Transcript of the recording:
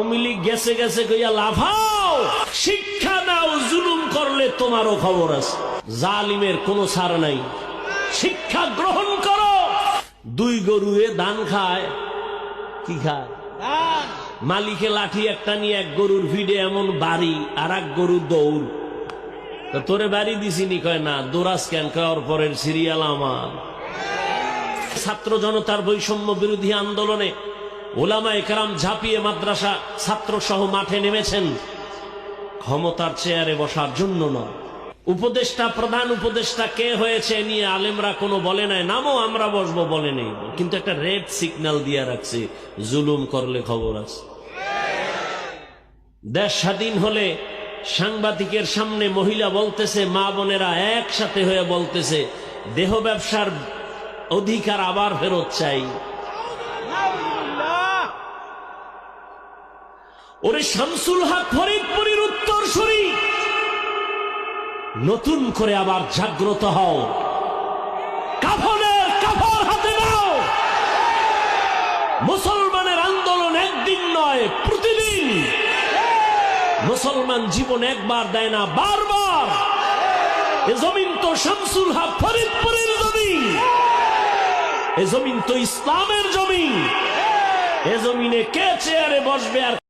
আওয়ামী লীগ গেছে গেছে কইয়া লাফাও, শিক্ষা নাও, জুলুম করলে তোমারও খবর আছে। জালিমের কোনো ছাড় নাই, শিক্ষা গ্রহণ করো। দুই গরুয়ে ধান খায়, কি খায়? মালিকে লাঠি একটা নিয়ে এক গরুর ভিড়ে এমন বাড়ি, আর এক গরু দৌড়। তোরে বাড়ি দিছিনি? কয় না। দৌড়াস কেন? কয় পরের সিরিয়াল আমার। ছাত্র জনতার বৈষম্য বিরোধী আন্দোলনে ওলামায়ে কেরাম ঝাঁপিয়ে মাদ্রাসা ছাত্র সহ মাঠে নেমেছেন, ক্ষমতার চেয়ারে বসার জন্য নয়। উপদেষ্টা, প্রধান উপদেষ্টা কে হয়েছে নিয়ে আলেমরা কোনো বলে নাই, নামও আমরা বসবো বলে নেই, কিন্তু একটা রেড সিগন্যাল দিয়ে রাখছে, জুলুম করলে খবর আছে। দেশ স্বাধীন হলে সাংবাদিকের সামনে মহিলা বলতেছে, মা বোনেরা একসাথে হয়ে বলতেছে, দেহ ব্যবসার অধিকার আবার ফেরত চাই। ওরে শামসুল হক ফরিদপুরের উত্তরসূরি, নতুন করে আবার জাগ্রত হও, কাফনের কাপড় হাতে নাও। মুসলমানের আন্দোলন একদিন নয়, প্রতিদিন। মুসলমান জীবন একবার দেয় না, বারবার। এ জমিন তো শামসুল হক ফরিদপুরের জমিন, এ জমিন তো ইসলামের জমিন। এ জমিনে কে চেয়ারে বসবে আর